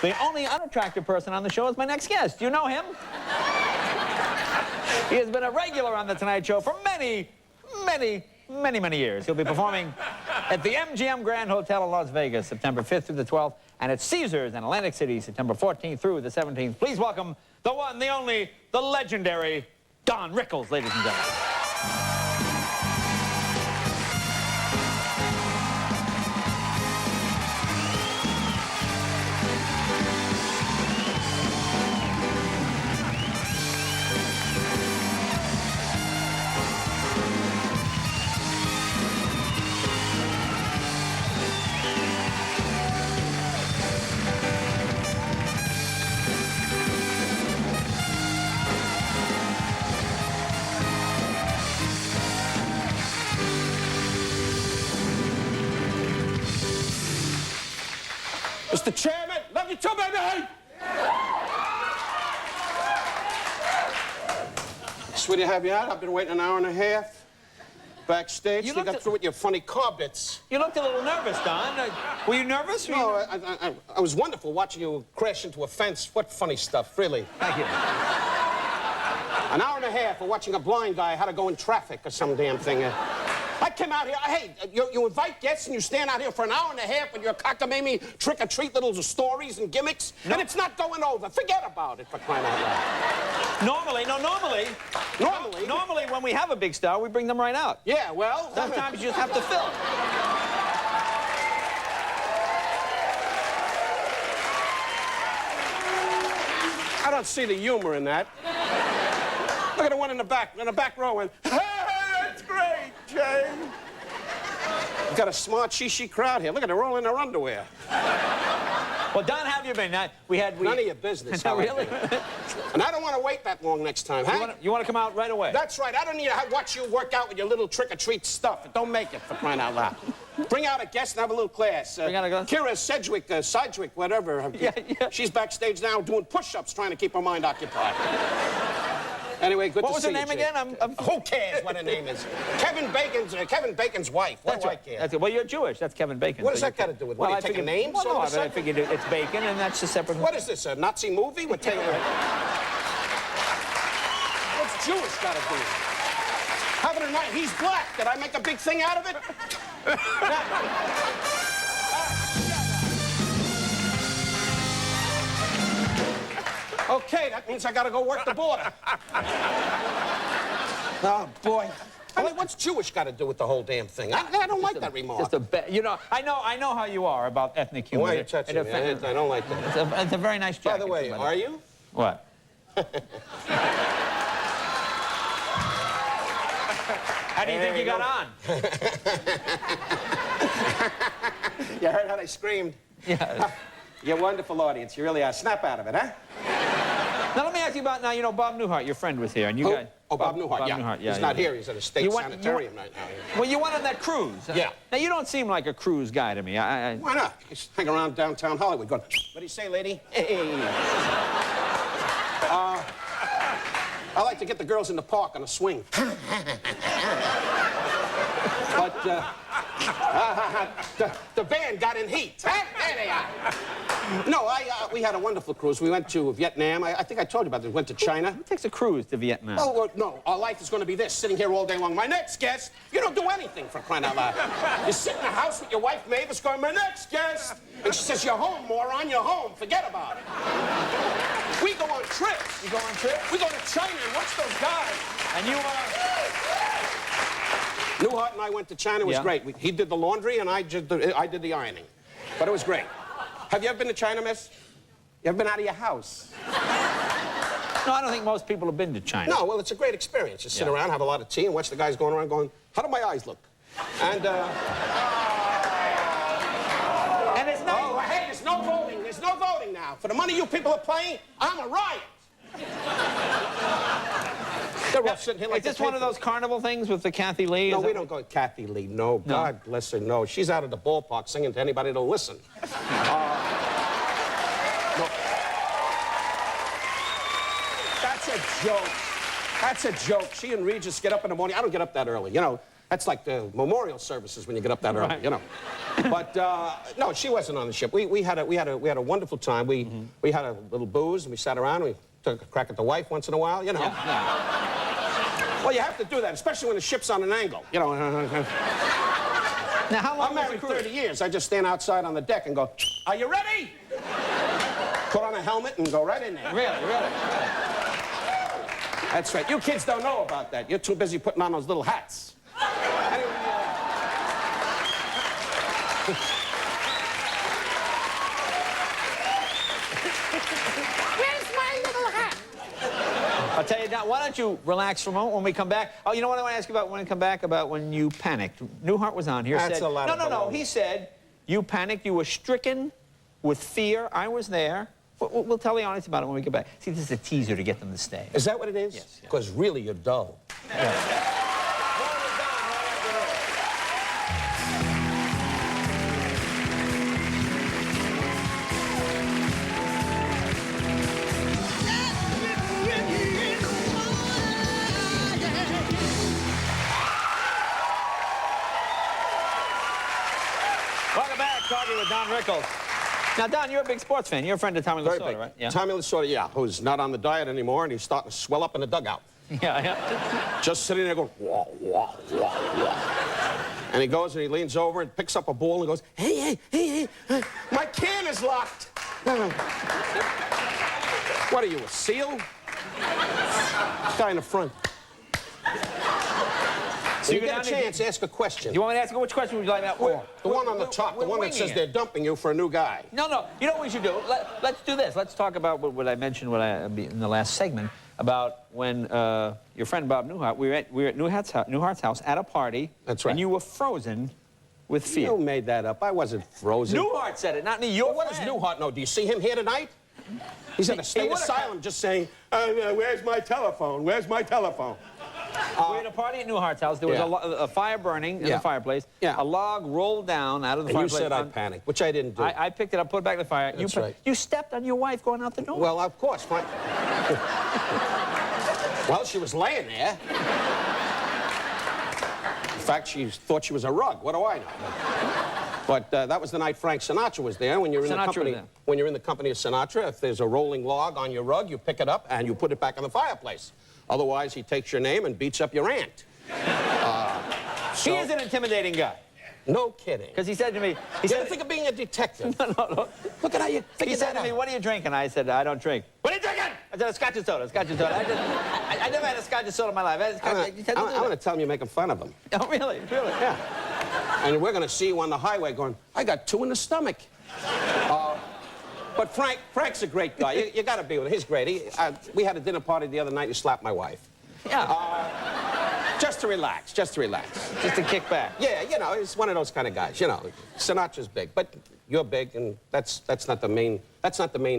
The only unattractive person on the show is my next guest. Do you know him? He has been a regular on The Tonight Show for many years. He'll be performing at the MGM Grand Hotel in Las Vegas, September 5th through the 12th, and at Caesars in Atlantic City, September 14th through the 17th. Please welcome the one, the only, the legendary Don Rickles, ladies and gentlemen. Mr. Chairman, love you too, baby! Sweetie, have you out? I've been waiting an hour and a half. Backstage, you got through with your funny car bits. You looked a little nervous, Don. Were you nervous? No, I was wonderful watching you crash into a fence. What funny stuff, really. Thank you. An hour and a half of watching a blind guy how to go in traffic or some damn thing. I came out here, hey, you invite guests and you stand out here for an hour and a half with your cockamamie trick-or-treat little stories and gimmicks, and it's not going over. Forget about it, for crying out loud. Normally, when we have a big star, we bring them right out. Yeah, well... Sometimes you just have to fill. I don't see the humor in that. Look at the one in the back row, and... That's great, Jay. You've got a smart shishi crowd here. Look at them all in their underwear. Well, Don, how have you been? None of your business. Really? And I don't want to wait that long next time, huh? You want to come out right away? That's right. I don't need to watch you work out with your little trick-or-treat stuff. Don't make it, for crying out loud. Bring out a guest and have a little class. Kira Sedgwick, whatever. Yeah. She's backstage now doing push-ups, trying to keep her mind occupied. Anyway, good to see you. What was her name again? Who cares what her name is? Kevin Bacon's wife. What do I care? Well, you're Jewish. That's Kevin Bacon. What does that got to do with it? What, are you taking names? Well, no, I figured it's Bacon, and that's a separate... What is this, a Nazi movie? What's Jewish got to do with it? Having a night, he's black. Did I make a big thing out of it? Okay, that means I gotta go work the border. Oh, boy. I mean, what's Jewish got to do with the whole damn thing? I don't like that remark. You know, I know how you are about ethnic humor. Why are you touching me? I don't like that. It's a very nice jacket. By the way, are you? What? How do you think you got on? You heard how they screamed? Yeah. You're a wonderful audience. You really are. Snap out of it, huh? Now, let me ask you about, you know, Bob Newhart, your friend, was here, and you guys... Oh, Bob Newhart, yeah. He's not here. He's at a state sanitarium right now. Well, you went on that cruise. Yeah. Now, you don't seem like a cruise guy to me. Why not? You just hang around downtown Hollywood going, what do you say, lady? Hey. I like to get the girls in the park on a swing. But the band got in heat. Huh? There they are. No, we had a wonderful cruise. We went to Vietnam. I think I told you about this. We went to China. Who takes a cruise to Vietnam? Oh, well, no. Our life is going to be this, sitting here all day long. My next guest, you don't do anything, for crying out loud. You sit in the house with your wife, Mavis, going, my next guest. And she says, you're home, moron, you're home. Forget about it. We go on trips. You go on trips? We go to China and watch those guys. And you Newhart and I went to China. It was great. He did the laundry, and I did the ironing. But it was great. Have you ever been to China, miss? You ever been out of your house? No, I don't think most people have been to China. No, well, it's a great experience. You sit around, have a lot of tea, and watch the guys going around going, how do my eyes look? And, And it's not... Oh, hey, there's no voting. There's no voting now. For the money you people are playing, I'm a riot. They're all sitting here like is this one of those carnival things with the Kathy Lee? No, we don't go with Kathy Lee. No, God bless her, no. She's out of the ballpark singing to anybody that'll listen. No. That's a joke. That's a joke. She and Regis get up in the morning. I don't get up that early, you know. That's like the memorial services when you get up that early, Right. you know. But no, she wasn't on the ship. We had a wonderful time. We had a little booze and we sat around. We took a crack at the wife once in a while, you know. Yeah. Well, you have to do that, especially when the ship's on an angle, you know. Now, how long I'm was the married cruise? 30 years. I just stand outside on the deck and go, "Are you ready?" Put on a helmet and go right in there. Really? That's right. You kids don't know about that. You're too busy putting on those little hats. Anyway, Where's my little hat? I'll tell you now, why don't you relax for a moment when we come back? Oh, you know what I want to ask you about when we come back? About when you panicked. Newhart was on here. That's said, a lot no, of no, no. baloney. He said you panicked. You were stricken with fear. I was there. We'll tell the audience about it when we get back. See, this is a teaser to get them to stay. is that what it is? Yes. Because really, you're dull. Welcome back, talking with Don Rickles. Now, Don, you're a big sports fan. You're a friend of Tommy Very Lasorda, big. right? Yeah. Tommy Lasorda, yeah, who's not on the diet anymore, and he's starting to swell up in the dugout. Yeah. Just sitting there going, wah, wah, wah, wah. And he goes and he leans over and picks up a ball and goes, hey, my can is locked. What are you, a seal? Guy in the front. So You go get down a to- chance, ask a question. You want me to ask you which question would you like now? The one on the top, the one that says they're dumping you for a new guy. No. You know what we should do? Let's do this. Let's talk about what I mentioned in the last segment about when your friend Bob Newhart, we were at Newhart's house at a party. That's right. And you were frozen with fear. You made that up. I wasn't frozen. Newhart said it, not me. Your What does friend. Newhart know? Do you see him here tonight? He's in a state would've asylum just saying, where's my telephone? Where's my telephone? We were at a party at Newhart's house. There was Yeah. a fire burning in Yeah. the fireplace. Yeah. A log rolled down out of the And you fireplace. said I panicked, which I didn't do. I picked it up, put it back in the fire. That's right. You stepped on your wife going out the door. Well, of course. Fine. Well, she was laying there. In fact, she thought she was a rug. What do I know? But that was the night Frank Sinatra was there. When you're in the Sinatra company, was there. when you're in the company of Sinatra, if there's a rolling log on your rug, you pick it up and you put it back in the fireplace. Otherwise, he takes your name and beats up your aunt. He is an intimidating guy. No kidding. Because he said to me, You ever think of being a detective? no. Look at how you He figured said that to me, out. what are you drinking? I said, I don't drink. What are you drinking? I said, a scotch and soda, scotch and soda. I never had a scotch and soda in my life. I'm going to tell him you're making fun of him. Oh, really? Really? Yeah. And we're going to see you on the highway going, I got 2 in the stomach. But Frank's a great guy. You got to be with him. He's great. We had a dinner party the other night. You slapped my wife. Yeah. Just to relax. Just to kick back. Yeah, you know, he's one of those kind of guys. You know, Sinatra's big, but you're big, and that's not the main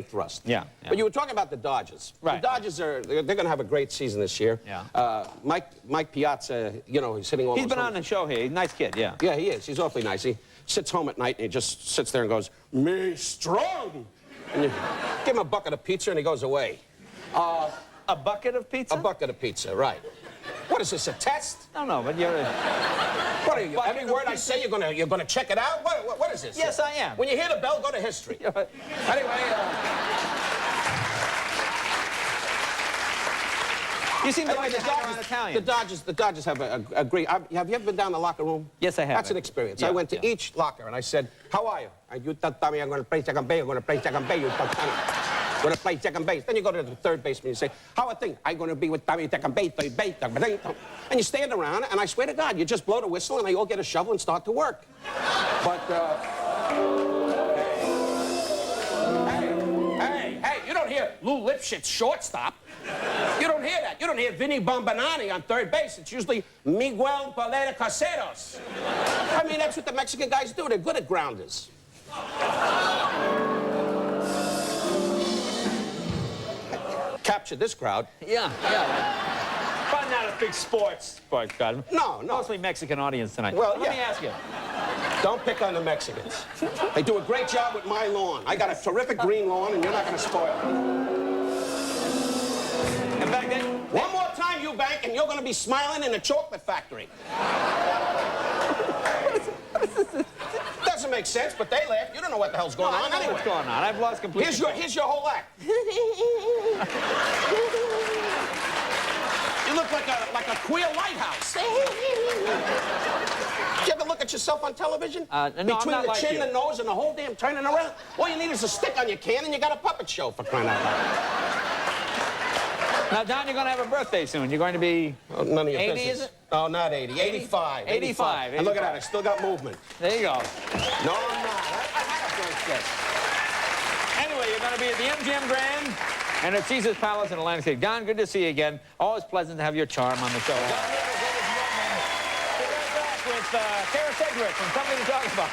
thrust. Yeah. But you were talking about the Dodgers. Right. The Dodgers they're going to have a great season this year. Yeah. Mike Piazza, you know, he's hitting all He's those been home- on the show here. He's a nice kid, yeah. Yeah, he is. He's awfully nice. He sits home at night and he just sits there and goes, "Me strong." And you give him a bucket of pizza and he goes away. A bucket of pizza? A bucket of pizza, right. What is this, a test? No, but you're... What are you? Bucket Every of word I pizza? say, you're gonna check it out? What is this? Yes, I am. When you hear the bell, go to history. Anyway, You seem to anyway, like to hang around Italian. the Dodgers have a great... have you ever been down the locker room? Yes, I have. That's an experience. Yeah, I went to yeah. each locker and I said, "How are you?" "You tell me I'm going to play second base. I'm going to play second base. You tell me. I'm going to play second base." Then you go to the third baseman and you say, "How are things?" "I'm going to be with Tommy second base, third base, third base." And you stand around, and I swear to God, you just blow the whistle, and they all get a shovel and start to work. But, hey, you don't hear Lou Lipschitz shortstop. You don't hear that. You don't hear Vinny Bombanani on third base. It's usually Miguel Paleta Caseros. I mean, that's what the Mexican guys do. They're good at grounders. Capture this crowd. Yeah. Probably not a big sports crowd. No. Mostly Mexican audience tonight. Well, Let me yeah. ask you. Don't pick on the Mexicans. They do a great job with my lawn. I got a terrific green lawn, and you're not going to spoil it. In fact, One more time, you Eubank, and you're going to be smiling in a chocolate factory. Doesn't make sense, but they laugh. You don't know what the hell's going on I know anyway. what's going on. I've lost completely. Here's your whole act. You look like a queer lighthouse. Did you ever look at yourself on television? No, Between I'm not the like chin, you. the nose, and the whole damn turning around? All you need is a stick on your can, and you got a puppet show, for crying out loud. Now, Don, you're going to have a birthday soon. You're going to be... Oh, none of your 80, business. is it? Oh, not 80. 85. 85. And look at that. I still got movement. There you go. No, I'm not. I had a birthday. Anyway, you're going to be at the MGM Grand and at Caesar's Palace in Atlantic City. Don, good to see you again. Always pleasant to have your charm on the show. Don Rickles, ladies and gentlemen. We'll be right back with Kara Sedgwick and Something to Talk About.